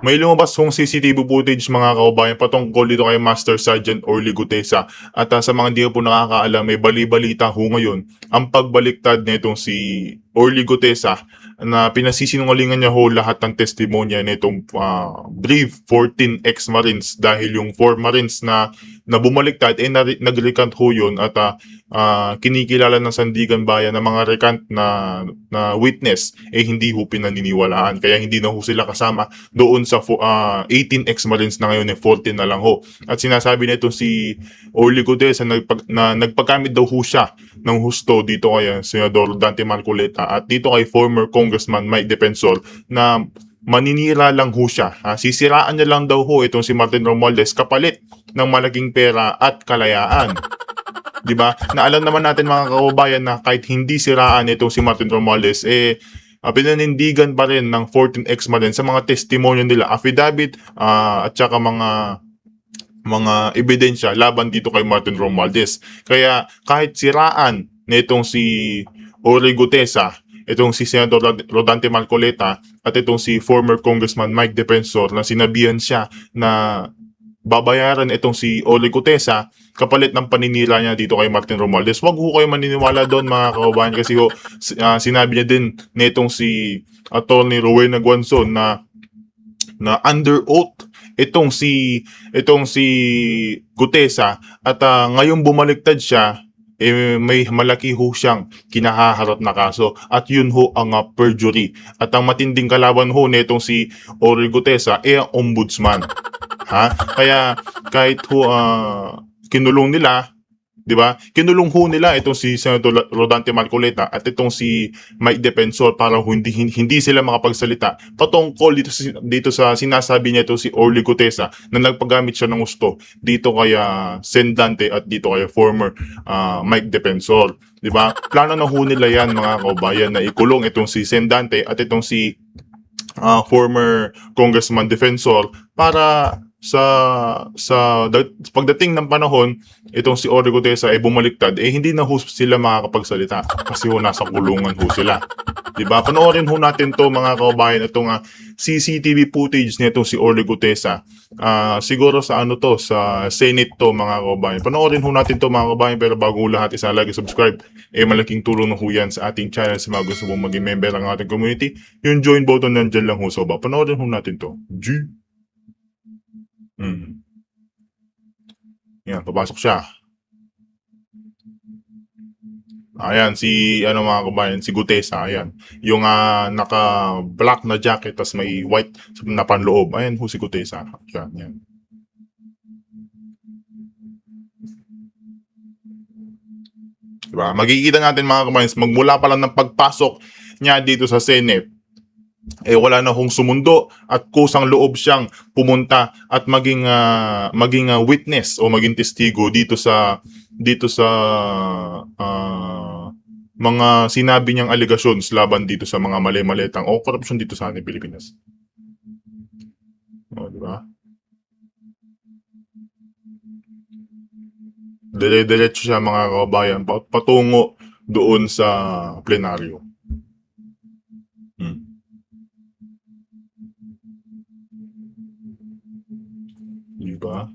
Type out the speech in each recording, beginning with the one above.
May lumabas hong CCTV footage mga kaubayan patungkol dito kay Master Sergeant Orly Gutesa. At sa mga hindi po nakakaalam, may bali-balita ho ngayon ang pagbaliktad nitong si Orly Gutesa na pinasisinungalingan niya ho lahat ng testimonya nitong brave 14 ex-Marines dahil yung 4 Marines na bumaliktad nag-recant ho yun at kinikilala ng Sandigan Bayan na mga recant na witness hindi ho pinaniniwalaan kaya hindi na ho sila kasama doon sa 18 ex-Marines na ngayon 14 na lang ho. At sinasabi nito si Orly Gutesa na nagpagkamit daw ho siya ng husto dito kay Senador Dante Marcoleta at dito kay former Congressman Mike Defensor na maninira lang ho siya. Sisiraan niya lang daw ho itong si Martin Romualdez kapalit ng malaking pera at kalayaan. 'Di ba? Na alam naman natin mga kababayan na kahit hindi siraan itong si Martin Romualdez pinanindigan pa rin ng 14 ex-Marines sa mga testimonya nila, affidavit at saka mga ebidensya laban dito kay Martin Romualdez. Kaya kahit siraan nitong si Orly Gutesa, itong si Senador Rodante Marcoleta at itong si former Congressman Mike Defensor na sinabihan siya na babayaran itong si Orly Gutesa kapalit ng paninira niya dito kay Martin Romualdez. Wag ho kayo maniniwala doon mga kababayan kasi sinabi niya din nitong si Attorney Rowena Guanzon na under oath itong si Gutesa at ngayong bumaliktad siya may malaki ho siyang kinahaharap na kaso at yun ho ang perjury at ang matinding kalaban ho nitong si Orly Gutesa ang ombudsman kaya kahit ho kinulong nila, 'di ba? Kinulong ho nila itong si Senator Rodante Marcoleta at itong si Mike Defensor para hindi sila makapagsalita patungkol dito sa sinasabi niya itong si Orly Gutesa na nagpagamit siya ng gusto dito kay Sen Dante at dito kay former Mike Defensor, 'di ba? Plano na ho nila 'yan mga kaubayan na ikulong itong si Sen Dante at itong si former Congressman Defensor para pagdating ng panahon itong si Orly Gutesa ay bumaliktad hindi na ho sila makakapagsalita kasi ho nasa kulungan ho sila, 'di ba? Panoorin ho natin to mga kababayan itong CCTV footage nitong si Orly Gutesa. Siguro sa sa Senate to mga kababayan. Panoorin ho natin to mga kababayan pero bago lahat isa lagi subscribe malaking tulong na ho yan sa ating channel sa mga gusto mong maging member ng ating community. Yung join button nandiyan lang ho sa baba. Panoorin ho natin to. Yan, papasok siya. Ayan, mga kabayan, si Gutesa, ayan. Yung naka-black na jacket, tas may white na panloob. Ayan ho si Gutesa. Yan. Diba? Magkikita natin mga kabayan, magmula pa lang ng pagpasok niya dito sa Senate, wala na hong sumundo at kusang loob siyang pumunta at maging witness o maging testigo dito sa mga sinabi niyang allegations laban dito sa mga mali-malitang o korupsyon dito sa ating Pilipinas. O, di ba? Dire-diretso siya mga kababayan patungo doon sa plenaryo. Diba?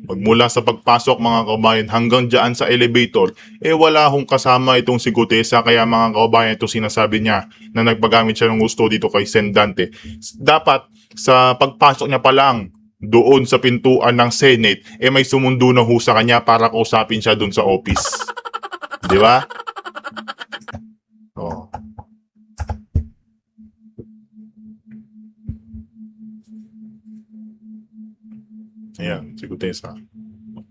Magmula sa pagpasok mga kababayan hanggang dyan sa elevator, wala hong kasama itong si Gutesa kaya mga kababayan itong sinasabi niya na nagpagamit siya ng gusto dito kay Sen Dante. Dapat sa pagpasok niya pa lang doon sa pintuan ng Senate, may sumundo na ho sa kanya para kausapin siya doon sa office. Di ba? Oh. Ayan, si Gutesa.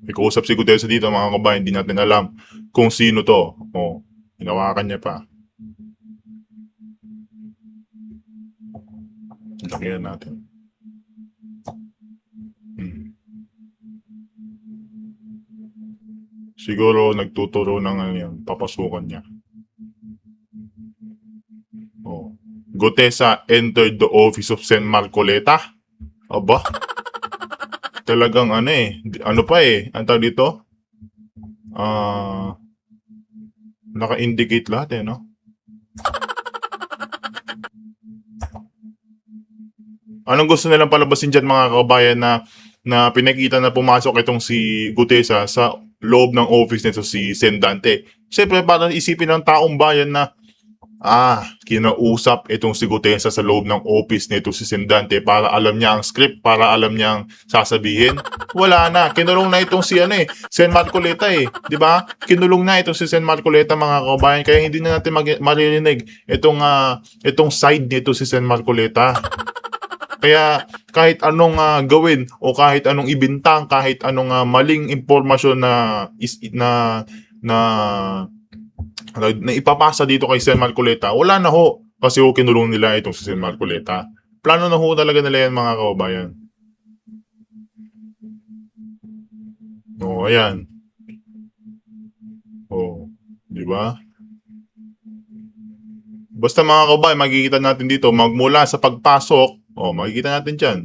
May kausap si Gutesa dito mga kabayan, hindi natin alam kung sino to. Hinawakan niya pa. Lakihan natin. Siguro nagtuturo ng papasukan niya. Gutesa entered the office of Sen Marcoleta. Aba? Talagang ano pa ang tawag dito? Naka-indicate lahat no? Anong gusto nilang palabasin diyan mga kababayan na pinakita na pumasok itong si Gutesa sa loob ng office nito si Sen Dante. Siyempre, para isipin ng taong bayan na kinausap itong si Gutesa sa loob ng office nito si Sen Dante para alam niya ang script, para alam niya ang sasabihin. Wala na. Kinulong na itong si Sen Marcoleta di ba? Kinulong na itong si Sen Marcoleta mga kababayan, kaya hindi na natin maririnig itong side nito si Sen Marcoleta. Kaya kahit anong gawin o kahit anong ibintang, kahit anong maling impormasyon na ipapasa dito kay Sen Marcoleta, wala na ho. Kasi kinulong nila itong si Sen Marcoleta. Plano na ho talaga nila yan mga kababayan. Ayan. Di ba? Basta mga kababayan, makikita natin dito, magmula sa pagpasok, makikita natin dyan.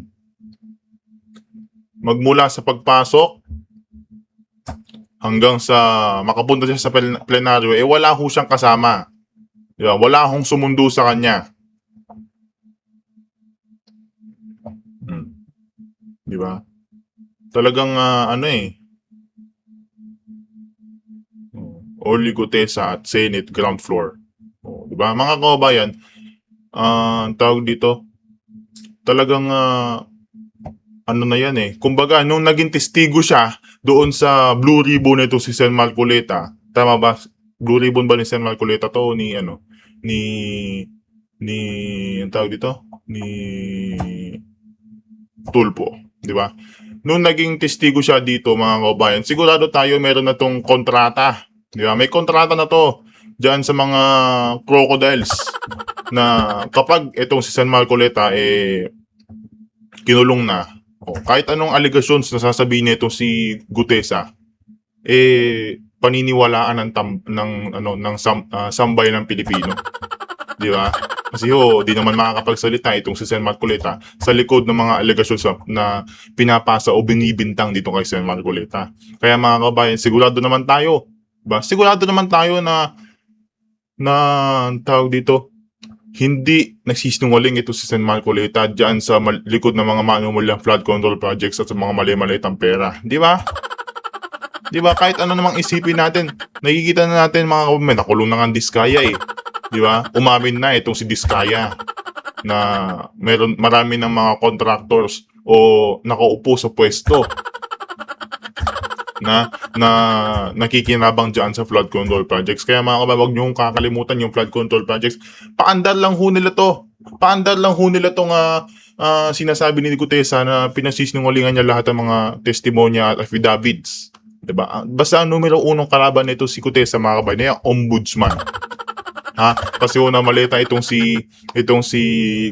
Magmula sa pagpasok, hanggang sa makapunta siya sa plenaryo, wala ho siyang kasama. Diba? Wala hong sumundo sa kanya. Diba? Talagang Orly Gutesa at Senate ground floor. Diba? Mga kababayan, tawag dito, talagang na yan kumbaga, nung naging testigo siya doon sa Blue Ribbon nito si Sen Marcoleta, tama ba? Blue Ribbon ba ni Sen Marcoleta to ni ang tawag dito? Ni Tulpo, di ba? Nung naging testigo siya dito mga kababayan, sigurado tayo meron na tong kontrata. Di ba? May kontrata na to diyan sa mga crocodiles na kapag itong si Sen Marcoleta kinulong na, kahit anong allegations na sasabihin nito si Gutesa, paniniwalaan ng sambay ng Pilipino. Di ba? Kasi di naman makakapagsalita itong si Sen Marcoleta sa likod ng mga allegations na pinapasa o binibintang dito kay Sen Marcoleta. Kaya mga kabayan, sigurado naman tayo, ba? Sigurado naman tayo na tawag dito, hindi nagsisinungaling ito si Sen Marcoleta dyan sa likod ng mga manumulang flood control projects at sa mga mali-malitang pera. Di ba? Di ba? Kahit ano namang isipin natin, nakikita na natin mga kababayan, nakulong na nga ang Diskaya Di ba? Umamin na itong si Diskaya na marami ng mga contractors o nakaupo sa pwesto na nakikinabang dyan sa flood control projects. Kaya mga kababayan, huwag niyong kakalimutan yung flood control projects. Paandar lang ho nila to. Paandar lang ho nila tong sinasabi ni Gutesa na pinasisinungalingan niya lahat ng mga testimonya at affidavits. Diba? Basta numero 1 kalaban nito si Gutesa mga kababayan, niya ombudsman. Kasi namaleta itong si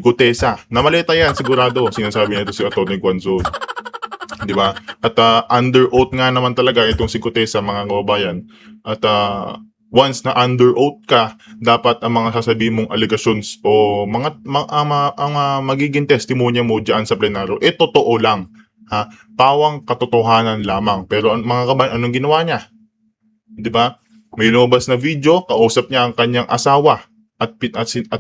Gutesa. Namaleta yan sigurado. Sinasabi nito si Atty. Guanzon. Di ba? At under oath nga naman talaga itong si Gutesa mga kababayan. At once na under oath ka, dapat ang mga sasabihin mong allegations o magiging testimonya mo diyan sa plenaryo totoo lang. Pawang katotohanan lamang. Pero mga kababayan, anong ginawa niya? Di ba? May lumabas na video, kausap niya ang kanyang asawa at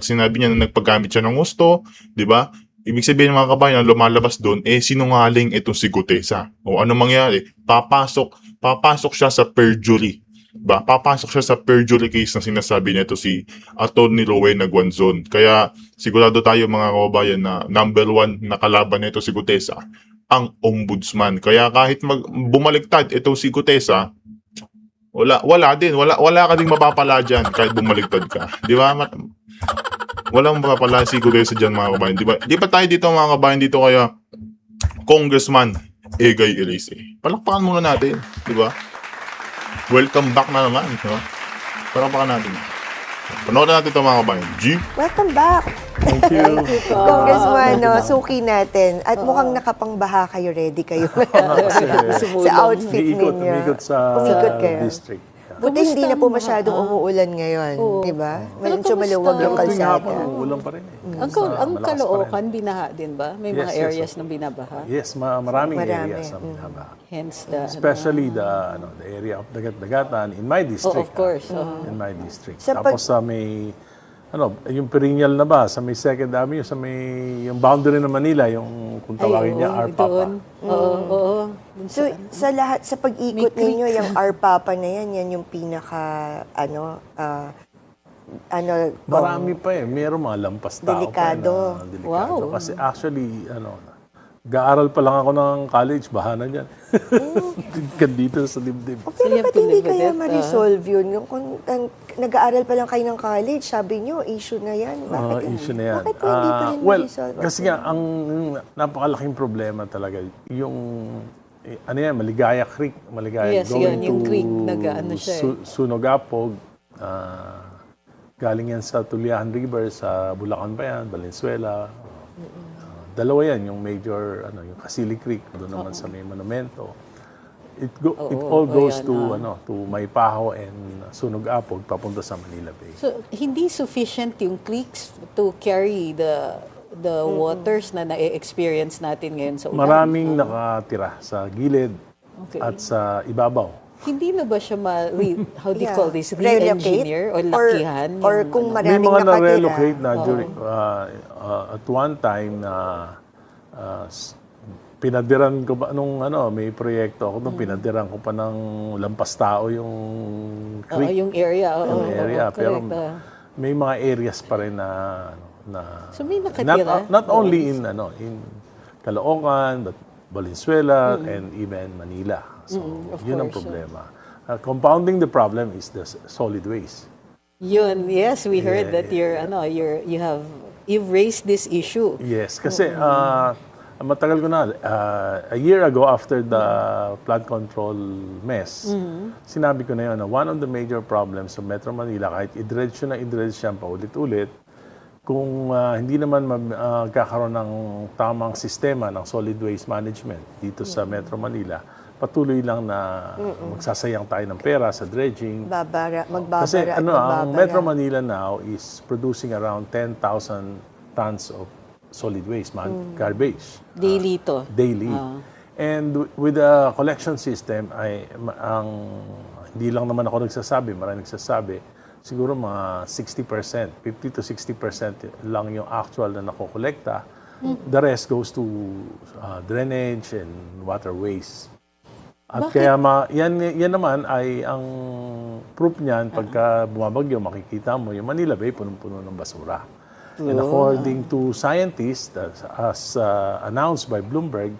sinabi niya na nagpagamit siya ng gusto, di ba? Ibig sabihin mga kabayan, ang lumalabas doon, sinungaling itong si Gutesa. O ano mangyari? Papasok siya sa perjury. Ba? Papasok siya sa perjury case na sinasabi nito si Atty. Rowena Guanzon. Kaya sigurado tayo mga kababayan na number 1 na kalaban nito si Gutesa, ang ombudsman. Kaya kahit bumaliktad itong si Gutesa, wala ka ding mapapala dyan kahit bumaligtad ka. Di ba? Walang mapapala si Gutesa dyan mga kabayan. Di ba tayo dito mga kabayan dito kaya Congressman Egay Elise. Palakpakan muna natin. Di ba? Welcome back na naman. Di ba? Palakpakan natin. Panoorin natin ito mga kabayan. G. Welcome back. Thank you. Congressman, suki natin. At mukhang nakapangbaha kayo, ready kayo. sa outfit ninyo. Umikot sa kayo. district. Buti hindi na po masyadong umuulan ngayon. Di ba? Medyo maluwag yung kalsada. Ulan pa rin Ang Caloocan, binaha din ba? May mga areas na binabaha? Yes, maraming areas na binabaha. Hence the... Especially the area of Dagat-Dagatan in my district. of course. In my district. Sa Tapos may yung perennial na ba sa may Second Avenue, sa may yung boundary ng Manila, yung kung tawagin niya Arpapa. doon. Oo. Dun So, sa lahat, sa pag-ikot May ninyo, yung Arpapa na yan yung pinaka, Marami pa eh. Mayroong mga lampas tao Delikado. pa na delikado. Wow. Kasi actually, gaaral pa lang ako ng college, bahana dyan. Dito sa dibdib. O, pero you have ba't to hindi live with kaya it, ma-resolve yun? Yung, kung nag-aaral pa lang kayo ng college, sabi nyo, issue na yan. Bakit, Issue na yan. Bakit po hindi pa rin Well, ma-resolve? kasi nga, ang napakalaking problema talaga, yung, Maligaya Creek. Maligaya Yes, going yun, yung to creek, nag-ano siya eh. Sunogapog. Galing yan sa Tuliahan River, sa Bulacan pa yan, Valenzuela. Dalawa yan, yung major, yung Casili Creek, doon naman sa may monumento. It all goes yan, to Maypaho and Sunogapog, papunta sa Manila Bay. So, hindi sufficient yung creeks to carry the waters na na-experience natin ngayon sa ulan. Maraming nakatira sa gilid Okay. at sa ibabaw. Hindi na ba siya how do you Yeah. call this, Relocate? re-engineer or lakihan? Or yung kung ano? May maraming mga nakatira. na-relocate na during, at one time na pinadiran ko pa, may proyekto ako doon, pinadiran ko pa ng lampas tao yung Oo, creek, yung area. yung area. Pero correct, may mga areas pa rin na So may nakatira? not only in Caloocan, but Valenzuela and even Manila. So, of yun ang course, problema. Compounding the problem is the solid waste. Yun, yes, we heard that you've raised this issue. Yes, kasi matagal ko na. A year ago, after the flood control mess, sinabi ko na yun na one of the major problems sa Metro Manila, kahit i-dredge siya paulit-ulit, kung hindi naman magkakaroon ng tamang sistema ng solid waste management dito sa Metro Manila, patuloy lang na magsasayang tayo ng pera sa dredging. Magbabara Kasi at ang magbabara. Metro Manila now is producing around 10,000 tons of solid waste, garbage. Daily to. Daily. And with the collection system, hindi lang naman ako nagsasabi, marami nagsasabi, siguro mga 60%, 50 to 60% lang yung actual na nakokolekta. The rest goes to drainage and waterways. At kaya yan naman ay ang proof niyan pagka bumabagyo, makikita mo yung Manila Bay punong-puno ng basura. And according to scientists, as announced by Bloomberg,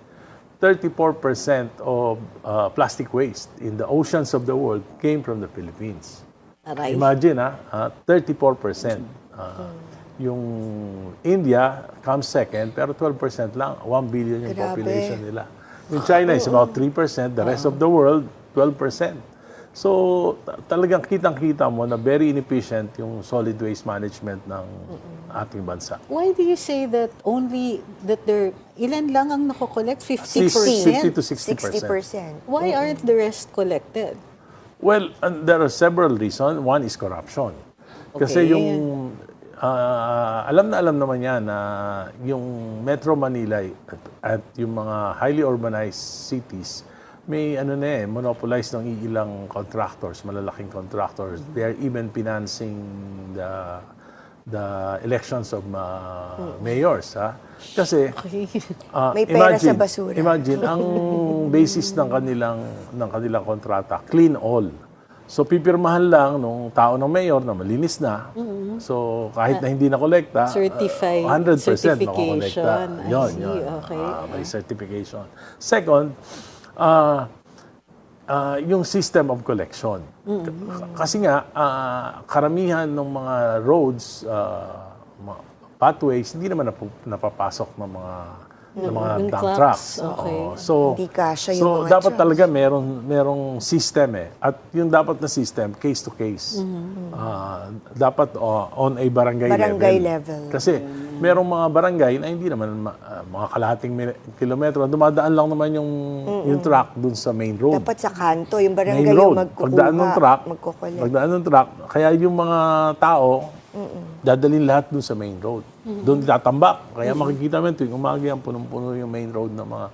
34% of plastic waste in the oceans of the world came from the Philippines. Aray. Imagine, 34%. Yung India comes second, pero 12% lang. 1 billion yung Grabe. population nila. Yung China is about 3%, the rest of the world, 12%. So, talagang kitang-kita mo na very inefficient yung solid waste management ng ating bansa. Why do you say that ilan lang ang nakokollect? 50 50%? to 60%. 60%. Why aren't the rest collected? Well, there are several reasons. One is corruption. Kasi Okay. yung alam naman yan na yung Metro Manila at yung mga highly urbanized cities may monopolized ng ilang contractors, malalaking contractors. They are even financing the elections of mayors, ha? Kasi May pera sa basura. Imagine ang basis ng kanilang kontrata, clean all. So pipirmahan lang nung tao ng mayor na malinis na. So kahit na hindi na kolekta, Certified 100% certification. makokolekta. I Yun, see. yun. Okay. May certification. Second, yung system of collection. Kasi nga, karamihan ng mga roads, mga pathways, hindi naman napapasok ng mga Yung dump trucks, trucks. okay. Oo. So, Hindi kasya yung so mga dapat trucks. talaga merong system eh. At yung dapat na system, case to case. Dapat on a Barangay level. Kasi merong mga barangay na hindi naman mga kalahating kilometro, dumadaan lang naman yung truck dun sa main road. Dapat sa kanto, yung barangay Main road. yung magkukuha, magkukulit. Pagdaan ng truck, kaya yung mga tao, dadalhin lahat dun sa main road. Doon tatambak. Kaya makikita mo tuwing umaga yan, punong-puno yung main road ng mga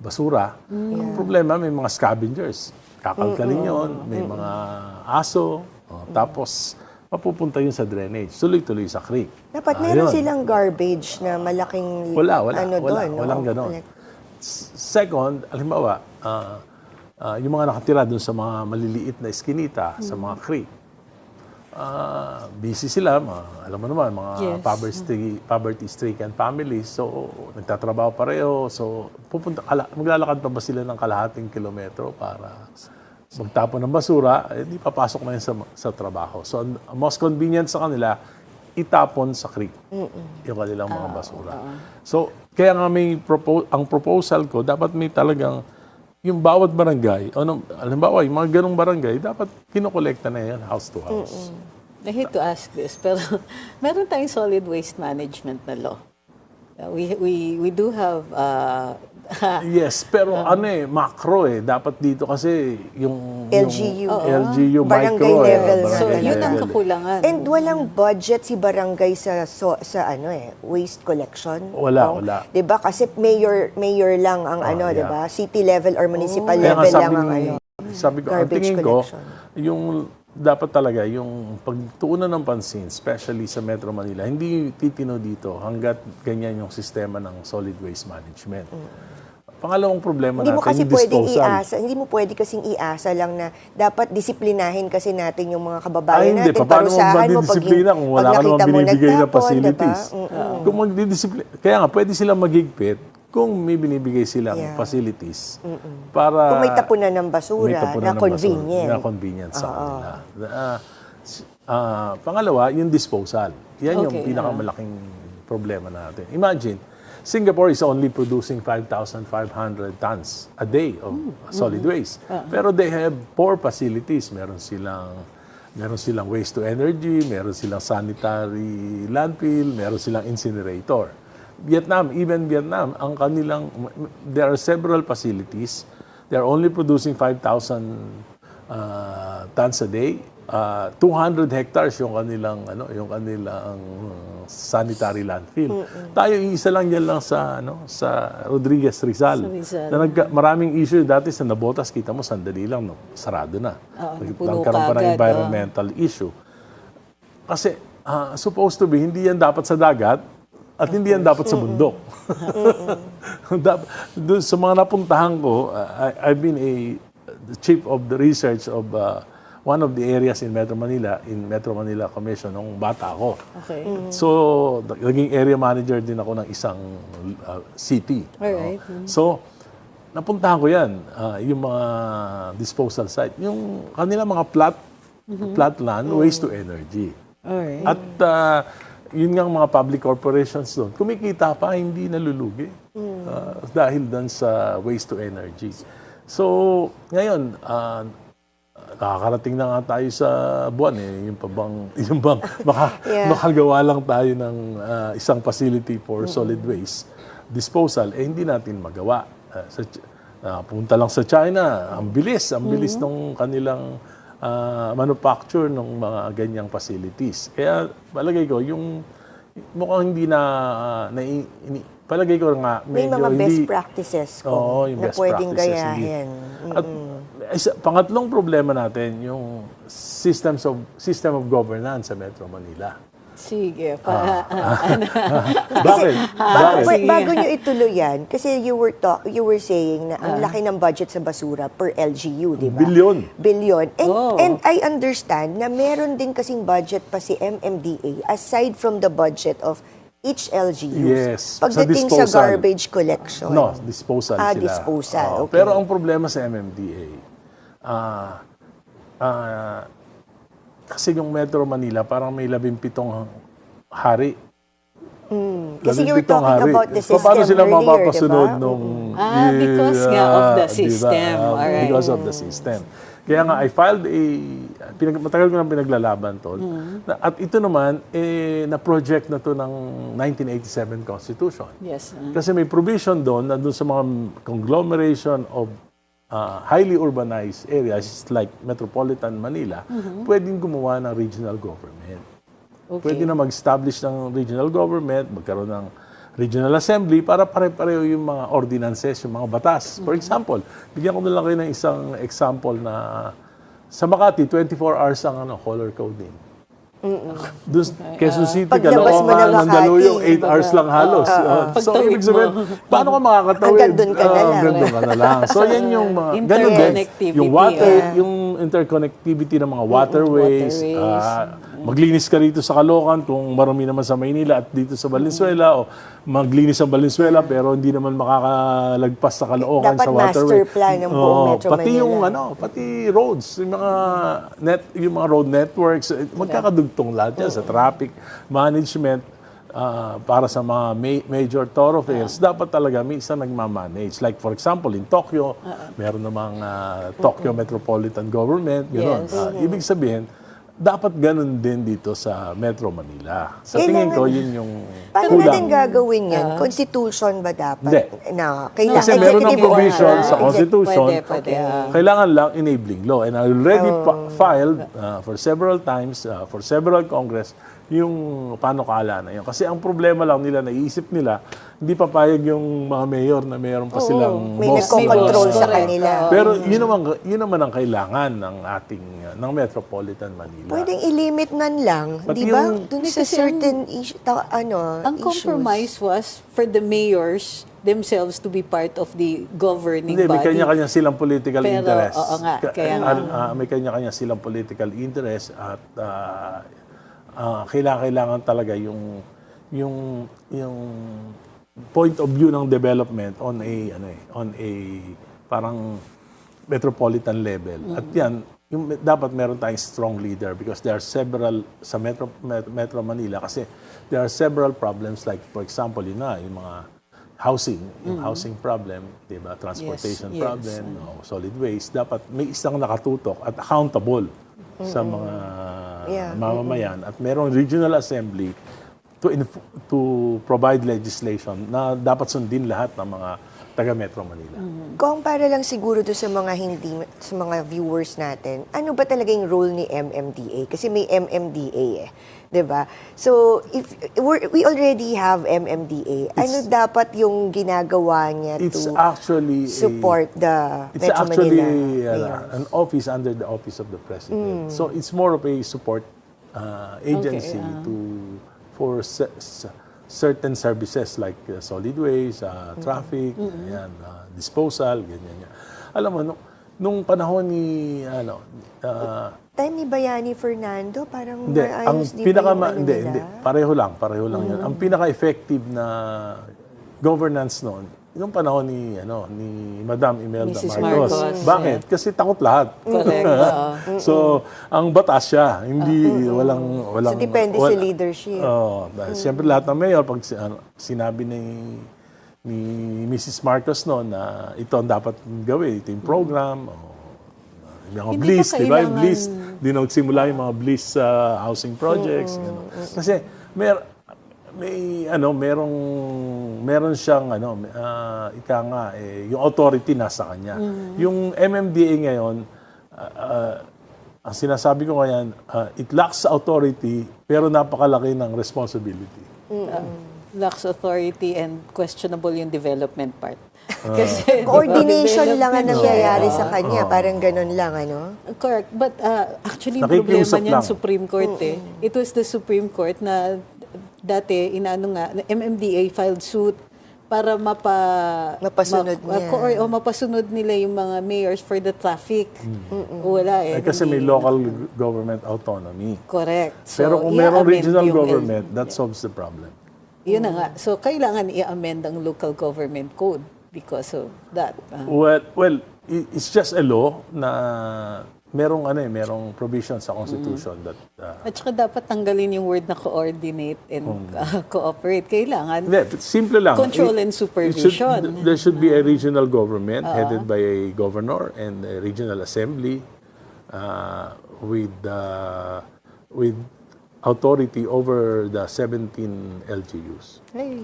basura. Ang problema, may mga scavengers. Kakalkalin yun, may mga aso. Tapos, mapupunta yun sa drainage, tuloy-tuloy sa creek. Dapat meron Ayun. silang garbage na malaking Walang ganon. Second, halimbawa, yung mga nakatira doon sa mga maliliit na eskinita, sa mga creek, busy sila, alam mo naman, mga Yes. poverty-stricken families, so nagtatrabaho pareho, so maglalakad pa ba sila ng kalahating kilometro para magtapon ng basura, di papasok na yun sa trabaho. So, ang most convenient sa kanila, itapon sa creek yung kanilang mga basura. So, kaya nga ang proposal ko, dapat may talagang yung bawat barangay, halimbawa, yung mga ganong barangay, dapat kinokolekta na yan house to house. I hate to ask this, pero meron tayong solid waste management na law. We do have Yes, pero macro dapat dito kasi yung LGU. LGU Barangay micro level barangay so yun ang level. kakulangan. And walang budget si barangay sa waste collection. Wala. 'Di ba? Kasi mayor lang ang yeah. 'di ba? City level or municipal Kaya nga level lang ang sabi ko, ang garbage tingin ko, collection. yung dapat talaga, yung pagtuunan ng pansin, especially sa Metro Manila, hindi titino dito hanggat ganyan yung sistema ng solid waste management. Pangalawang problema Hindi mo natin, kasi yung pwedeng disposal. iasa, hindi mo pwede kasing iasa lang na dapat disiplinahin kasi natin yung mga kababayan Hindi. natin. Paano mo Parusahan madidisiplina kung wala ka namang binibigay na facilities? Kung kaya nga, pwede silang magigpit kung may binibigay silang facilities para Kung may tapunan ng basura may tapunan na ng convenient. basura, na convenient sa kanila. Pangalawa, yung disposal. Yan yung Okay, pinakamalaking problema natin. Imagine, Singapore is only producing 5,500 tons a day of solid waste. Pero they have 4 facilities. Meron silang waste to energy, meron silang sanitary landfill, meron silang incinerator. Even Vietnam, there are several facilities. They are only producing 5,000 tons a day. 200 hectares yung kanilang sanitary landfill. Tayo isa lang yan lang sa Rodriguez Rizal. Sa Rizal. Na maraming issue dati sa Nabotas, kita mo sandali lang sarado na. napuno Nagkaroon pa ng kaagad, environmental issue. Kasi supposed to be hindi yan dapat sa dagat at hindi yan dapat sa bundok. Doon sa mga napuntahan ko, I've been the chief of the research of one of the areas in Metro Manila Commission nung bata ako. Okay. So, naging area manager din ako ng isang city. Alright. So, napuntahan ko yan, yung mga disposal site. Yung kanila mga flat land, waste to energy. Alright. At yun nga mga public corporations doon, kumikita pa, hindi nalulugi. Dahil doon sa waste to energy. So, ngayon, nakakarating na nga tayo sa buwan yung bang makagawa lang tayo ng isang facility for solid waste disposal, hindi natin magawa. Punta lang sa China, ang bilis ng kanilang manufacture ng mga ganyang facilities. Kaya palagay ko, yung mukhang hindi palagay ko nga May medyo mga best hindi practices yung na best pwedeng practices, gayahin. At pangatlong problema natin, yung system of governance sa Metro Manila. Sige. Bakit? Bago nyo ituloy yan, kasi you were saying na ang laki ng budget sa basura per LGU, di ba? Billion. And I understand na meron din kasing budget pa si MMDA aside from the budget of each LGU. Yes. Pagdating sa garbage collection. No, disposal sila. Disposal. Okay. Pero ang problema sa MMDA, kasi yung Metro Manila, parang may 17 hari. Kasi you were talking about the system Paano sila earlier, mapapasunod diba? nung... Because nga of the diba? system. Alright. Because of the system. Kaya nga, I filed matagal ko nang pinaglalaban to. At ito naman, na-project na to ng 1987 Constitution. Yes. Kasi may provision doon na doon sa mga conglomeration of highly urbanized areas like Metropolitan Manila, pwedeng gumawa ng regional government. Okay. Pwede na mag-establish ng regional government, magkaroon ng regional assembly para pare-pareho yung mga ordinances, yung mga batas. For example, bigyan ko na lang kayo ng isang example na sa Makati, 24 hours ang color coding. Doon, Quezon City, Paglabas mo ng Caloocan, Mandaluyong, Makati. 8 hours lang halos. So, Pagtawid ibig sabihin, paano ka makakatawid? Hanggang doon ka na lang. Hanggang doon ka na lang. So, yan yung mga, ganun din. Interconnectivity, Yung water, yung interconnectivity ng mga waterways, maglinis ka rito sa Caloocan kung marami naman sa Maynila at dito sa Valenzuela, o maglinis sa Valenzuela pero hindi naman makakalagpas sa Caloocan Dapat sa waterway. master plan ng buong Metro Pati Manila. yung pati roads, yung mga road networks, magkakadugtong lahat yan sa traffic management. Para sa mga major thoroughfares, dapat talaga may isang nagmamanage. Like for example, in Tokyo, meron namang Tokyo Metropolitan Government, gano'n. Yes. Ibig sabihin, dapat ganun din dito sa Metro Manila. Sa tingin ko, yun yung Paano kulang. natin gagawin yan? Constitution ba dapat? Hindi. Na, Kasi kailangan, meron ng executive provision order. sa Constitution, Pwede. kailangan lang enabling law. And I already filed for several times, for several Congress, yung panukala na yun. Kasi ang problema lang nila, naiisip nila, hindi papayag yung mga mayor na mayroon pa silang May boss. nagko-control sa Correct. kanila. Pero yun naman ang kailangan ng ating ng Metropolitan Manila. Pwedeng i-limit man lang, Pati di ba? yung- Dun sa certain Ang compromise was for the mayors themselves to be part of the governing Hindi, may body. kanya-kanya silang political Pero, interest. oo nga, kaya nga. May kanya-kanya silang political interest at kailangan talaga yung point of view ng development on a parang metropolitan level. At yan, dapat meron tayong strong leader because there are several sa Metro Manila kasi there are several problems like for example yung mga housing, yung housing problem, 'di ba? Transportation Yes. problem, solid waste, dapat may isang nakatutok at accountable sa mga mamamayan at merong regional assembly to provide legislation na dapat sundin lahat ng mga taga Metro Manila. Kung para lang siguro do sa mga sa mga viewers natin, ano ba talaga yung role ni MMDA? Kasi may MMDA 'di ba? So if we already have MMDA, ano dapat yung ginagawa niya It's to actually support the It's Metro actually Manila? an office under the office of the president. So it's more of a support agency for certain services like solid waste, traffic, ayan, disposal, ganyan. Alam mo, nung panahon ni Time ni Bayani Fernando, parang hindi, ang maayos di ba yung ano hindi, nila? pareho lang yun. Ang pinaka-effective na governance noon, yung panahon ni Madam Imelda Mrs. Marcos. Marcos, Bakit? Kasi takot lahat. Correct. So, ang batas siya, hindi walang So depende sa leadership. dahil siyempre lahat ng mayor pag sinabi ni Mrs. Marcos noon na ito ang dapat gawin, ito yung program, yung mga Hindi bliss, ba di ba? Yung kailangan- bliss, di nagsimula yung mga bliss housing projects. Gano'n. Kasi meron siyang yung authority nasa kanya. Yung MMDA ngayon, ang sinasabi ko ngayon, it lacks authority pero napakalaki ng responsibility. Lacks authority and questionable yung development part. Kasi, Coordination lang ang development nangyayari siya. sa kanya, parang ganun lang, ano? Correct. But actually, yung Nakikiusap problema niyan, lang. Supreme Court eh. It was the Supreme Court na dati, MMDA filed suit para Mapasunod niya. mapasunod nila yung mga mayors for the traffic. Wala eh. Kasi may local government autonomy. Correct. Pero kung merong i-amend regional yung government, that solves the problem. Yun na nga. So, kailangan i-amend ang local government code because of that. Well, it's just a law na merong provision sa Constitution that At saka dapat tanggalin yung word na coordinate and cooperate. Kailangan simple lang. control and supervision. There should be a regional government headed by a governor and a regional assembly with authority over the 17 LGUs. Ay.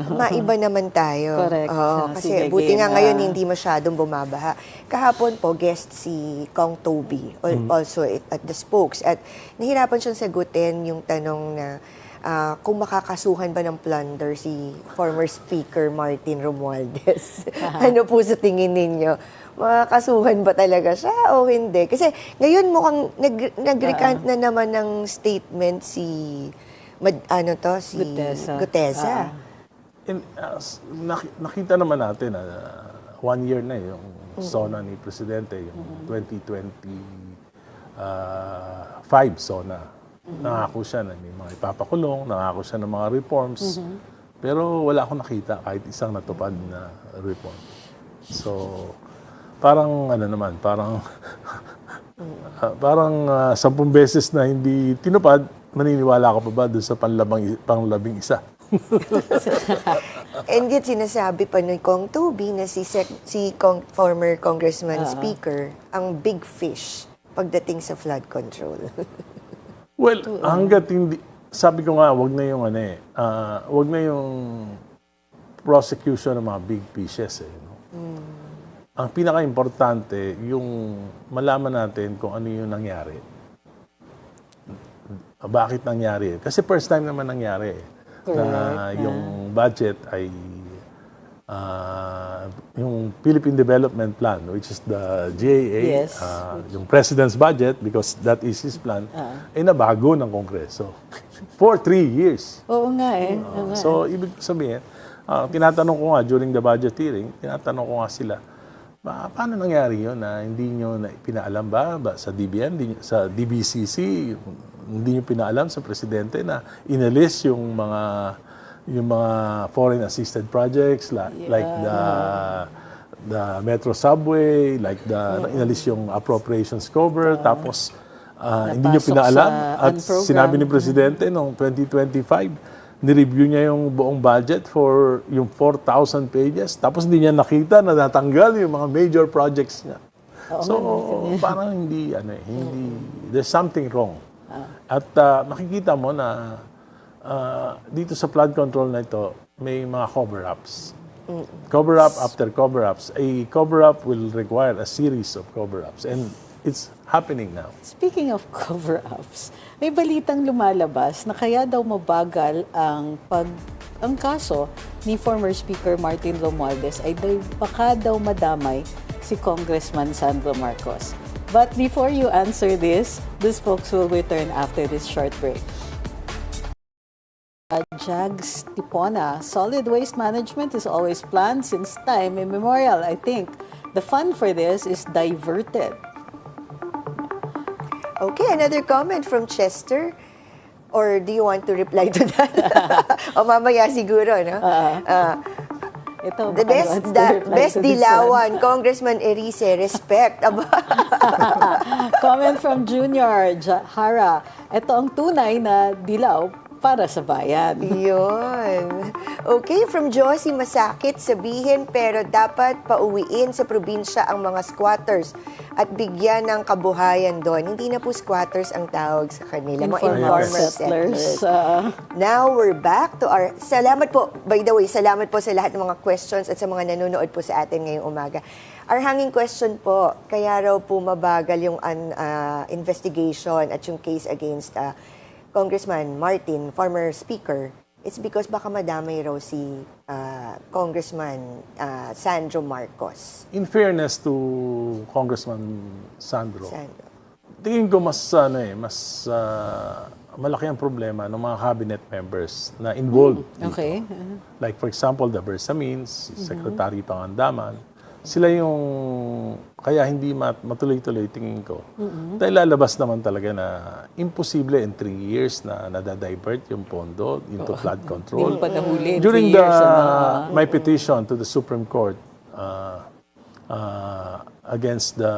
Maiba naman tayo. Correct. Oo, kasi Sige, buti nga game. ngayon hindi masyadong bumabaha. Kahapon po, guest si Kong Toby, also at the spokes. At nahirapan siyang sagutin yung tanong na kung makakasuhan ba ng plunder si former Speaker Martin Romualdez. Ano po sa tingin ninyo? Makakasuhan ba talaga siya o hindi? Kasi ngayon mukhang nag-recant na naman ng statement si Gutesa. And, nakita naman natin na 1 year na yung SONA ni Presidente, yung 2025 SONA. Nangako siya na may mga ipapakulong, nangako siya ng mga reforms, pero wala akong nakita kahit isang natupad na reform. So, parang parang 10 beses na hindi tinupad, maniniwala ka pa ba doon sa panglabing isa? And yet sinasabi pa ni Kong Toby na si former Congressman Speaker ang big fish pagdating sa flood control. Well, hanggat hindi, sabi ko nga, wag na yung prosecution ng mga big fishes. No? Ang pinaka-importante, yung malaman natin kung ano yung nangyari. Bakit nangyari? Kasi first time naman nangyari. Na yung budget ay yung Philippine Development Plan, which is the GAA, Yes. yung President's budget, because that is his plan, ay nabago ng Kongreso for 3 years. Oo nga eh. So, ibig sabihin, tinatanong ko nga during the budget hearing, tinatanong ko nga sila, paano nangyari yun na hindi nyo pinaalam ba sa DBM, sa DBCC, hindi nyo pinaalam sa Presidente na inalis yung mga foreign assisted projects like the Metro Subway, like inalis yung appropriations cover, tapos hindi nyo napasok pinaalam sa at unprogrammed. sinabi ni Presidente noong 2025, nireview niya yung buong budget for yung 4,000 pages, tapos hindi niya nakita na natanggal yung mga major projects niya. So, parang hindi, there's something wrong. At makikita mo na dito sa flood control na ito, may mga cover-ups. Cover-up after cover-ups. A cover-up will require a series of cover-ups. And it's happening now. Speaking of cover-ups, may balitang lumalabas na kaya daw mabagal ang kaso ni former Speaker Martin Romualdez ay baka daw madamay si Congressman Sandro Marcos. But before you answer this, these folks will return after this short break. Jags Tipona, solid waste management is always planned since time immemorial. I think the fund for this is diverted. Okay, another comment from Chester. Or do you want to reply to that? O mamaya siguro, no? Ito, The best dilawan, Congressman Erice, respect. Aba. Comment from Junior Hara. Ito ang tunay na dilaw para sa bayan. Yun. Okay, from Josie, masakit sabihin pero dapat pauwiin sa probinsya ang mga squatters at bigyan ng kabuhayan doon. Hindi na po squatters ang tawag sa kanila, mga informal settlers. Now, we're back to our... Salamat po, by the way, salamat po sa lahat ng mga questions at sa mga nanonood po sa atin ngayong umaga. Our hanging question po, kaya raw po mabagal yung investigation at yung case against Congressman Martin, former Speaker, it's because baka madamay raw si Congressman Sandro Marcos. In fairness to Congressman Sandro, tingin ko mas malaki ang problema ng mga cabinet members na involved dito. Okay. Like for example, the Bersamins, si Secretary Pangandaman, sila yung kaya hindi matuloy-tuloy tingin ko. Dahil lalabas naman talaga na imposible in 3 years na nadadivert yung pondo into flood control. Hindi pa nahuli in During 3 years. my petition to the Supreme Court against the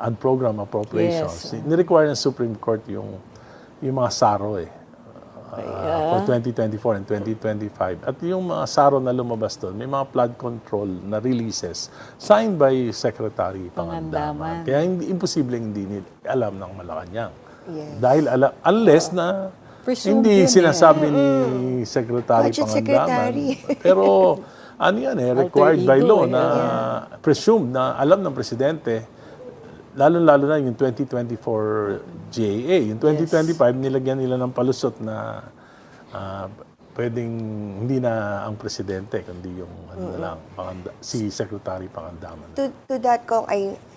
unprogrammed appropriations, ni-require ng Supreme Court yung mga SARO for 2024 and 2025. At yung mga SARO na lumabas doon, may mga flood control na releases signed by Secretary Pangandaman. Kaya imposible hindi alam ng Malacanang. Yes. Dahil unless na Presumed hindi yun sinasabi ni Secretary Budget Pangandaman. Secretary. Pero ano yan required by ego law na presumed na alam ng Presidente lalo-lalo na yung 2024 GAA. Yung 2025, nilagyan nila ng palusot na pwedeng hindi na ang presidente, kundi yung ano na lang, si Secretary Pangandaman. To that, Kong,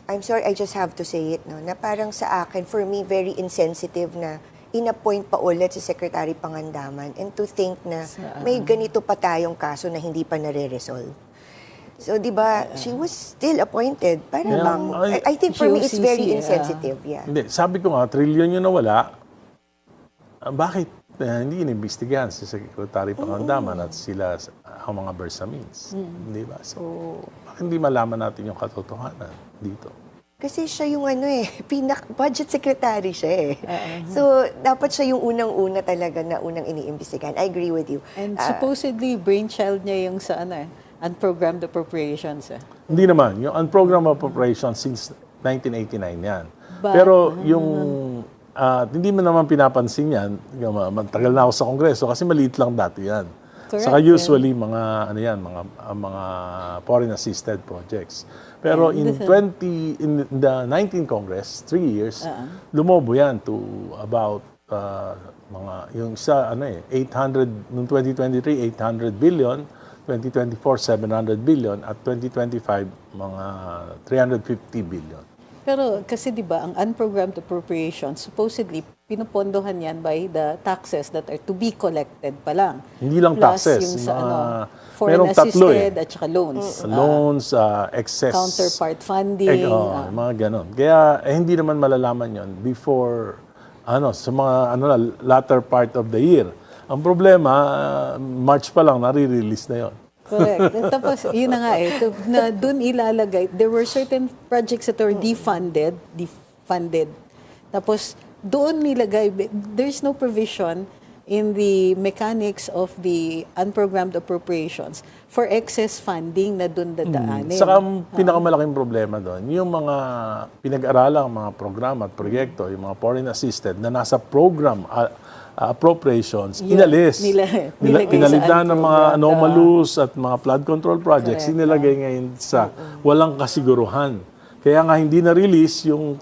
I'm sorry, I just have to say it, no, na parang sa akin, for me, very insensitive na in-appoint pa ulit si Secretary Pangandaman and to think na may ganito pa tayong kaso na hindi pa nare-resolve. So, di ba, she was still appointed. Parang bang, I think for me, it's very insensitive. Yeah. Hindi, sabi ko nga, trilyon yung nawala. Bakit hindi inimbestigahan si Secretary Pangandaman at sila ang mga Bersamins? Di ba? So, bakit hindi malaman natin yung katotohanan dito? Kasi siya yung budget secretary siya eh. So, dapat siya yung unang-una talaga na unang iniimbestigahan. I agree with you. And supposedly, brainchild niya yung sa unprogrammed appropriations. Hindi naman. Yung unprogrammed appropriations since 1989 yan. Pero yung hindi mo naman pinapansin yan, matagal na ako sa Kongreso kasi maliit lang dati yan. Correct, Saka usually mga mga foreign assisted projects. Pero in the 19th Congress, 3 years, lumobo yan to about mga yung sa 800 noong 2023 800 billion, 2024 700 billion at 2025 mga 350 billion. Pero kasi 'di ba ang unprogrammed appropriations supposedly pinupondohan yan by the taxes that are to be collected pa lang. Hindi lang Plus taxes, yung sa merong foreign tatlo assisted at saka loans. Loans, excess Counterpart funding. mga ganon. Kaya hindi naman malalaman 'yon before sa mga latter part of the year. Ang problema, March pa lang nare-release na 'yon. Correct. Tapos, yun na nga na dun ilalagay, there were certain projects that were defunded. Tapos, doon nilagay, there's no provision in the mechanics of the unprogrammed appropriations for excess funding na doon dadaanin. Saka ang pinakamalaking problema doon, yung mga pinag-aralang mga programa at proyekto, yung mga foreign assisted na nasa program appropriations, inalis. Pinalitan ng mga anomalous at mga flood control projects, inilagay ngayon sa walang kasiguruhan. Kaya nga hindi na-release yung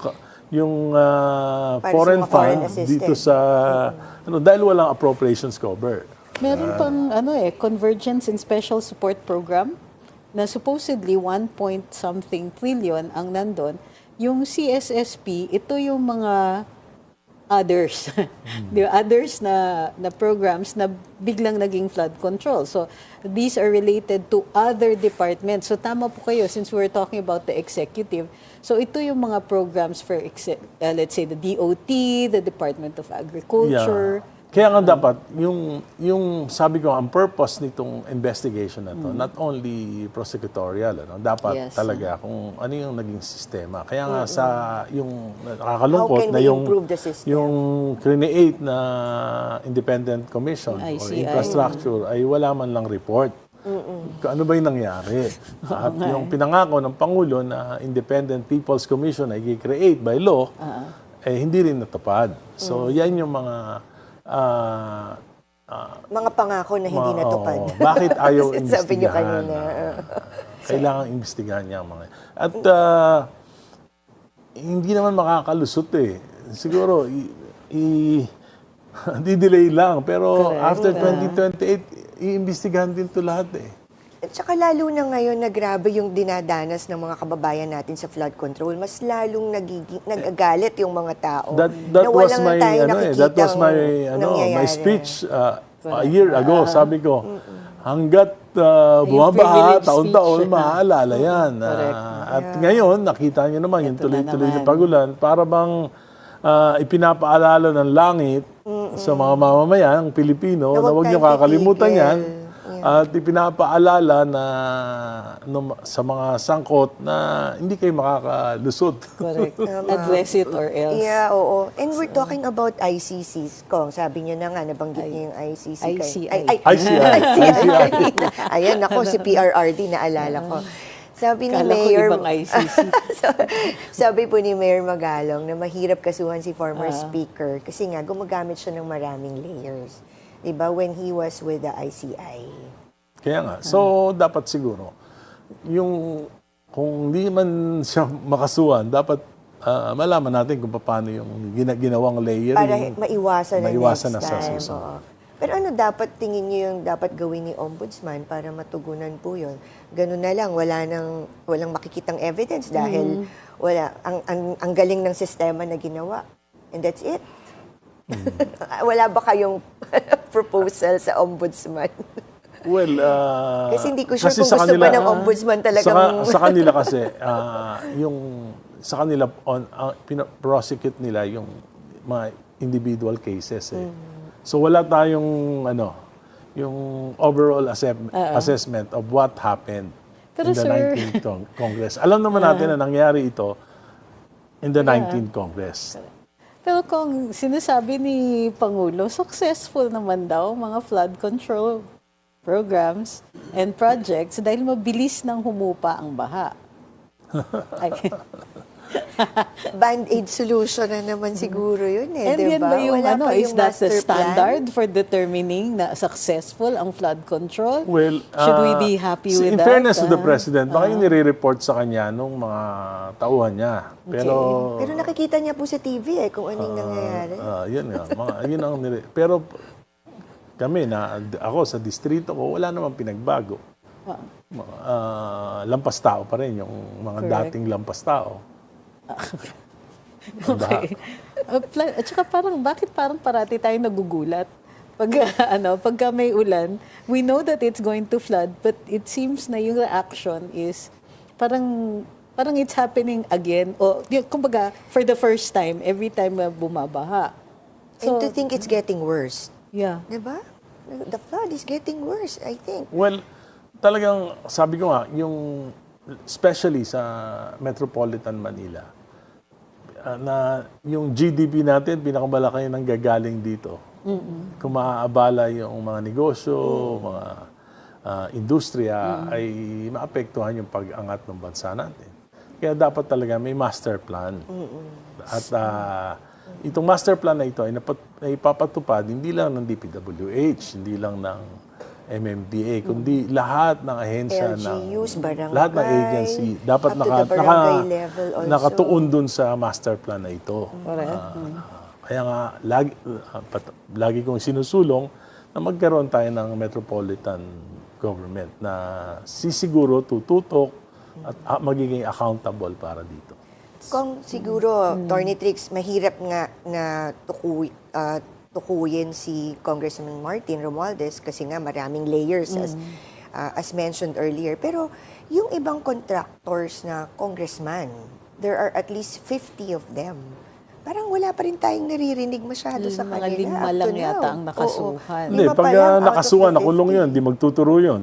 foreign fund dito sa dahil walang appropriations cover. Meron pang Convergence and Special Support Program na supposedly 1-point-something trillion ang nandun. Yung CSSP, ito yung mga others. The others na programs na biglang naging flood control. So, these are related to other departments. So, tama po kayo since we're talking about the executive. So, ito yung mga programs for, let's say, the DOT, the Department of Agriculture. Yeah. Kaya nga dapat, yung sabi ko, ang purpose nitong investigation na to, not only prosecutorial, dapat talaga kung ano yung naging sistema. Kaya nga yung nakakalungkot na yung create na independent commission or infrastructure ay wala man lang report. Ano ba yung nangyari? At yung pinangako ng Pangulo na Independent People's Commission ay i-create by law, hindi rin natupad. So, yan yung mga mga pangako na hindi natupad. Bakit ayaw imbestigahan? Sabi niyo kanina. Kailangan imbestigahan niya mga. At hindi naman makakalusot eh. Siguro, di-delay lang. Pero after 2028, iimbestigahan din to lahat eh. At saka lalo na ngayon na grabe yung dinadanas ng mga kababayan natin sa flood control, mas lalong nagagalit yung mga tao. That was my speech a year ago. Sabi ko, hanggat bumabaha, taon-taon, maaalala yan. At ngayon, nakita niyo naman yung tuloy-tuloy na pagulan, para bang ipinapaalala ng langit sa mga mamamayan, ang Pilipino, na huwag niyo kakalimutan yan. At ipinapaalala na sa mga sangkot na hindi kayo makakalusot. Correct. Address it or else. Yeah, oo. And we're talking about ICCs. Kung sabi niyo na nga, nabanggit niyo yung ICC. ICI. Ayan, ako, si PRRD, naalala ko. Sabi ni Kala ko Mayor, ibang ICC. sabi po ni Mayor Magalong na mahirap kasuhan si former speaker kasi nga gumagamit siya ng maraming layers. Diba? When he was with the ICI. Kaya nga. So, dapat siguro, kung hindi man siya makasuhan, dapat malaman natin kung paano yung ginawang layering. Para maiwasan maiwasan next na sa time. susunod. Oo. Pero ano dapat tingin niyo yung dapat gawin ni Ombudsman para matugunan po yun? Ganun na lang, walang makikitang evidence dahil ang galing ng sistema na ginawa. And that's it. Wala ba kayong proposal sa Ombudsman? Well, Kasi hindi ko sure kasi kung sa gusto kanila- pa ng Ombudsman talagang... Sa kanila kasi, sa kanila, prosecute nila yung mga individual cases. So wala tayong, yung overall assessment of what happened Pero in the sir- 19th Congress. Alam naman natin na nangyari ito in the 19th Congress. Pero kung sinasabi ni Pangulo, successful naman daw mga flood control programs and projects dahil mabilis nang humupa ang baha. Band-aid solution na naman siguro yun And diba? yan ba yung Wala pa is yung that the master plan? standard for determining na successful ang flood control? Well, Should we be happy with in that? fairness to the President, baka yung nire-report sa kanya nung mga tauhan niya. Pero, Pero nakikita niya po sa TV kung anong nangyayari. yun nga. Yun ang pero kami, ako sa distrito ko, wala namang pinagbago. Lampas tao pa rin yung mga Correct. dating lampas tao. Okay. At saka bakit parati tayo nagugulat? Pagka may ulan, we know that it's going to flood, but it seems na yung reaction is parang it's happening again. O, kumbaga, for the first time, every time bumabaha. And to think it's getting worse. Yeah. Diba? The flood is getting worse, I think. Well, talagang sabi ko nga, especially sa Metropolitan Manila, na yung GDP natin, pinakamalaki ng gagaling dito. Kung maaabala yung mga negosyo, mga industriya, ay maapektuhan yung pag-angat ng bansa natin. Kaya dapat talaga may master plan. At itong master plan na ito ay ipapatupad hindi lang ng DPWH, hindi lang ng MMDA, kundi lahat ng ahensya LGUs, barangay, lahat ng agency dapat up to the barangay level also. nakatuon dun sa master plan na ito. Kaya nga lagi kong sinusulong na magkaroon tayo ng metropolitan government na sisiguro tututok at magiging accountable para dito. Kung siguro, Attorney Trix, mahirap nga na tukuyin si Congressman Martin Romualdez kasi nga maraming layers as mentioned earlier. Pero yung ibang contractors na congressman, there are at least 50 of them. Parang wala pa rin tayong naririnig masyado sa Mga kanila. 5 lang yata ang nakasuhan. Hindi, Lima pa pag lang out of nakasuhan, the nakulong 50. yun, di magtuturo yun.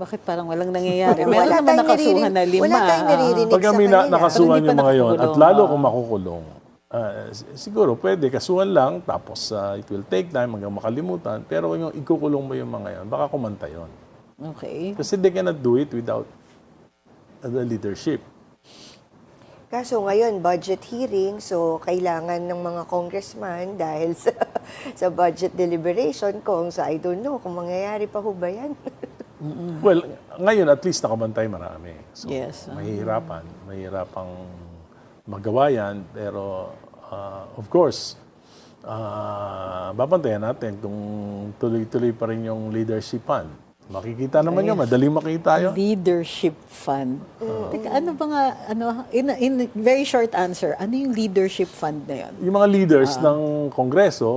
Bakit parang walang nangyayari? Wala Meron naman tayong nakasuhan na 5. wala tayong naririnig Pag sa kami kanila. nakasuhan Pero hindi yung pa mga yon at nakukulong. lalo kung makukulong, siguro pwede kasuhan lang tapos it will take time hanggang makalimutan pero yung ikukulong mo yung mga yon baka kumanta yon. Okay. Kasi they cannot do it without the leadership. Kaso ngayon, budget hearing, so kailangan ng mga congressman dahil sa budget deliberation kung I don't know, kung mangyayari pa ho ba yan? Well, ngayon at least nakabantay marami. So, Yes. mahirapang magawa yan pero of course, babantayan natin kung tuloy-tuloy pa rin yung leadership fund. Makikita naman yun, madaling makita yun. Leadership Fund. Teka, ano ba nga, in very short answer, ano yung leadership fund na yun? Yung mga leaders ng Kongreso,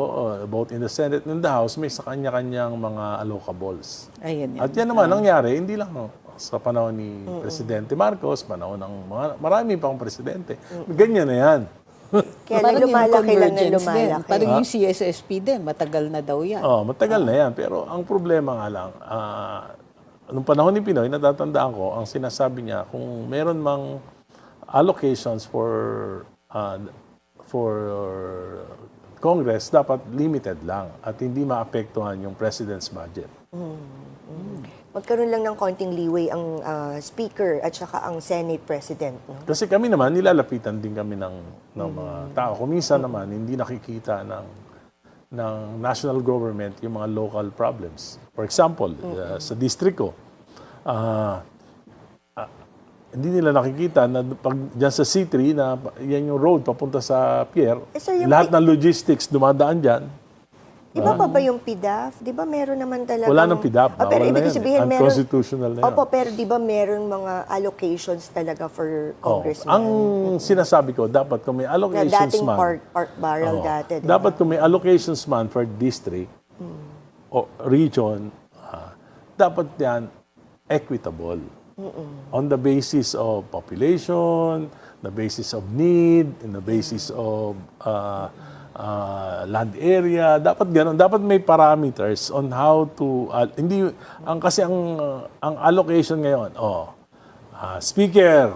both in the Senate and the House, may sa kanya-kanyang mga allocables. Ayun yun. At yan naman, nangyari, hindi lang sa panahon ni Presidente Marcos, panahon ng marami pang presidente. Ganyan na yan. Kaya Parang yung lumalaki lang na convergence din. lumalaki. Parang yung CSSP din, matagal na daw yan. Matagal na yan. Pero ang problema nga lang, nung panahon ni Pinoy, natatandaan ko, ang sinasabi niya, kung meron mang allocations for Congress, dapat limited lang at hindi maapektuhan yung President's budget. Magkaroon lang ng konting leeway ang Speaker at saka ang Senate President. No? Kasi kami naman, nilalapitan din kami ng mga tao. Kung minsan naman, hindi nakikita ng national government yung mga local problems. For example, sa district ko, hindi nila nakikita na pag dyan sa C3, na yan yung road papunta sa pier, sir, yung lahat ng logistics dumadaan dyan. Iba pa ba yung PDAF? Di ba meron naman talaga? Wala nang PDAF. Pero Bawal na ibig yan. sabihin, meron... Unconstitutional na yan. Opo, pero di ba meron mga allocations talaga for congressmen? Ang sinasabi ko, dapat kung may Na allocations dating man, park barrel dati. di ba? dapat kung may allocations man for district o region, dapat yan equitable. On the basis of population, the basis of need, and the basis of land area, dapat ganun. Dapat may parameters on how to hindi kasi ang allocation ngayon, speaker,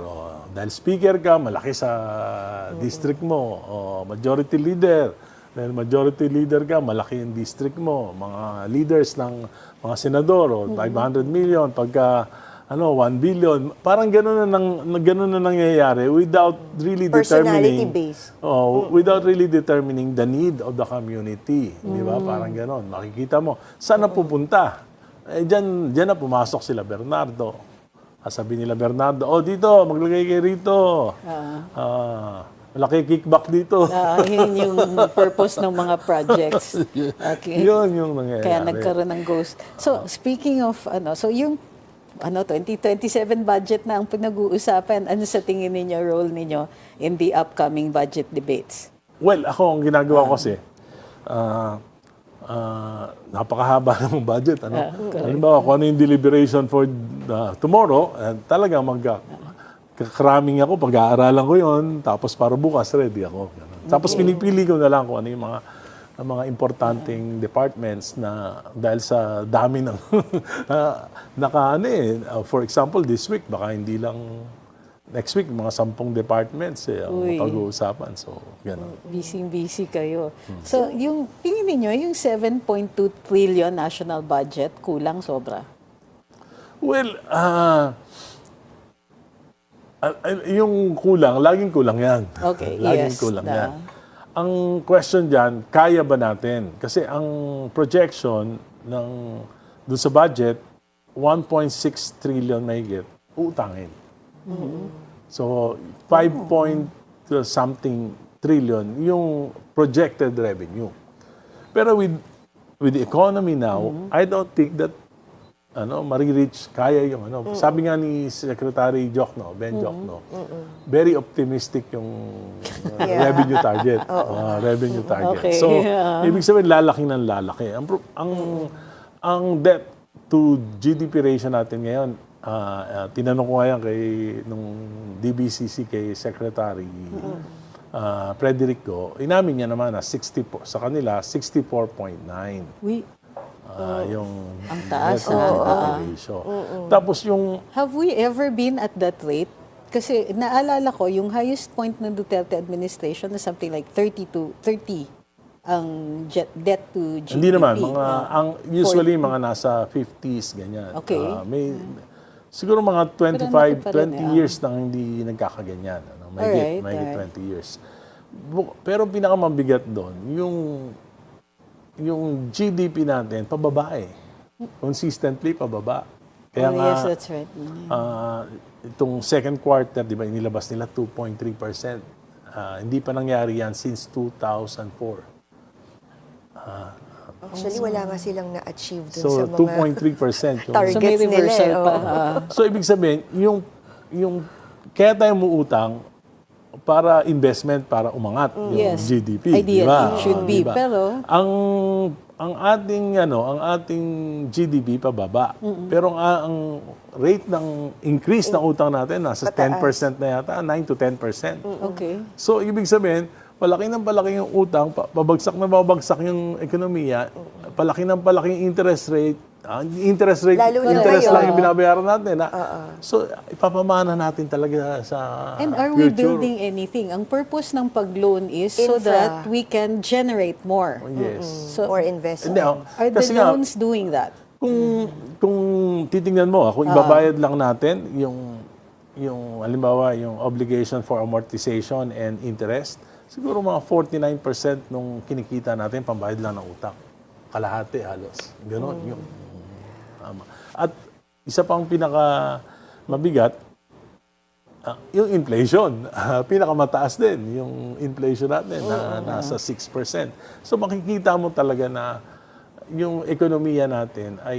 dahil speaker ka, malaki sa district mo, majority leader. Dahil majority leader ka, malaki yung district mo, mga leaders ng mga senador, 500 million, pagka 1 billion, parang gano'n na nangyayari without really determining Personality-based. without really determining the need of the community, di ba? Parang gano'n. Makikita mo saan na pupunta. Diyan na pumasok sila Bernardo. Sabi nila Bernardo, dito maglagay kayo rito. Malaki kickback dito. Yun yung purpose ng mga projects. Okay. Yun yung nangyayari. Kaya nagkaroon ng ghost. So, speaking of, so yung 2027 budget na ang pinag-uusapan, ano sa tingin ninyo, role ninyo in the upcoming budget debates? Well, ako ang ginagawa ko kasi, napakahaba ng budget. Halimbawa, kung ano yung deliberation for tomorrow, talagang kakraming ako, pag-aaralan ko yon, tapos para bukas, ready ako. Ganun. Tapos pinipili ko na lang kung ano yung mga importanteng departments na dahil sa dami ng for example, this week, baka hindi lang next week, mga 10 departments ang pag-uusapan. So, gano'n. Busy kayo. So, yung tingin niyo yung 7.2 trillion national budget, kulang, sobra? Well, yung kulang, laging kulang yan. Okay, Laging yes. kulang yan. Ang question dyan, kaya ba natin? Kasi ang projection doon sa budget, 1.6 trillion mahigit, utangin. So, 5 point something trillion yung projected revenue. Pero with the economy now, I don't think that marireach, kaya yung Sabi nga ni Secretary Jokno, Ben Jokno, very optimistic yung revenue target. Revenue target. Okay. So, ibig sabihin, lalaki ng lalaki. Ang debt to GDP ratio natin ngayon, tinanong ko nga yan nung DBCC kay Secretary Frederick Go, inamin niya naman na sa kanila, 64.9. Yung ang taas ratio. Tapos yung... Have we ever been at that rate? Kasi naalala ko, yung highest point ng Duterte administration na something like 30 ang debt to GDP. Hindi naman. Usually, mga nasa 50s, ganyan. Okay. Siguro mga 20 years nang hindi nagkakaganyan. May 20 years. Pero pinakamabigat doon, yung GDP natin, pababa eh. Consistently, pababa. Kaya yes, that's right. Itong second quarter, di ba, inilabas nila 2.3%. Hindi pa nangyari yan since 2004. Actually, wala nga silang na-achieve dun So, sa mga 2.3% yung targets So, may reversal nila. pa. So, ibig sabihin, kaya tayo umuutang para investment, para umangat yung Yes. GDP. Ideally, diba? should be. Diba? Pero, ang ating GDP pababa. Pero ang rate ng increase ng utang natin nasa 10% na yata, 9 to 10%. okay. So, ibig sabihin, palaki yung utang, pabagsak yung ekonomiya, palaki yung interest rate. Interest Lalo na lang ngayon. yung binabayaran natin. So, ipapamana natin talaga sa And are we future. building anything? Ang purpose ng pag-loan is so Infra. that we can generate more. Yes. So, Or investment. Hindi, are the kasi nga, loans doing that? kung titingnan mo, kung ibabayad lang natin yung halimbawa, yung obligation for amortization and interest, siguro mga 49% nung kinikita natin, pambayad lang ng utang. Kalahati halos. Ganon. Yung At isa pang pinaka mabigat, yung inflation, pinakamataas din yung inflation natin na nasa 6%. So makikita mo talaga na yung ekonomiya natin ay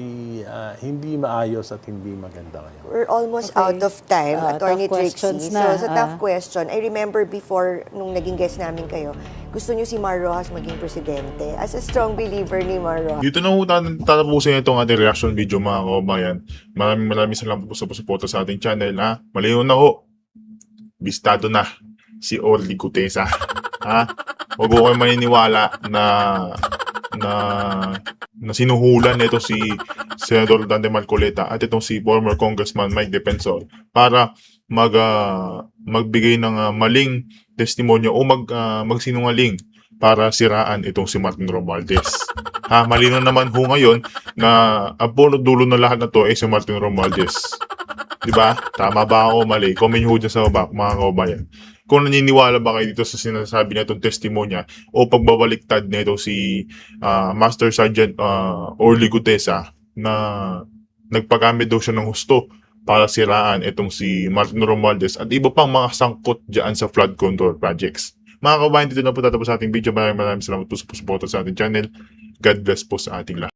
hindi maayos at hindi maganda ngayon. We're almost Okay. out of time, Attorney Tough questions Trixie. na, So, sa tough question, I remember before, nung naging guest namin kayo, gusto niyo si Mar Rojas maging presidente. As a strong believer ni Mar Rojas. Dito na po tatapusin itong ating reaction video mga kababayan. Maraming salamat po sa pagsuporta sa ating channel. Ha? Malinaw na ho. Bistado na si Orly Gutesa. Ha? Huwag ko kayo maniniwala na sinuhulan nito si Senador Dante Marcoleta at itong si former Congressman Mike Defensor para magbigay ng maling testimonyo o magsinungaling para siraan itong si Martin Romualdez. Ha, malino naman ho ngayon na ang punot dulo ng lahat na to ay si Martin Romualdez. 'Di ba? Tama ba ako o mali? Comment nyo ho dyan sa baba, mga kababayan. Kung naniniwala ba kayo dito sa sinasabi na itong testimonya o pagbabaliktad nito si Master Sergeant Orly Gutesa na nagpagamit daw siya ng husto para siraan itong si Martin Romualdez at iba pang mga sangkot dyan sa flood control projects. Mga kababayan, dito na po tatapos sa ating video. Maraming salamat po sa suporta sa ating channel. God bless po sa ating lahat.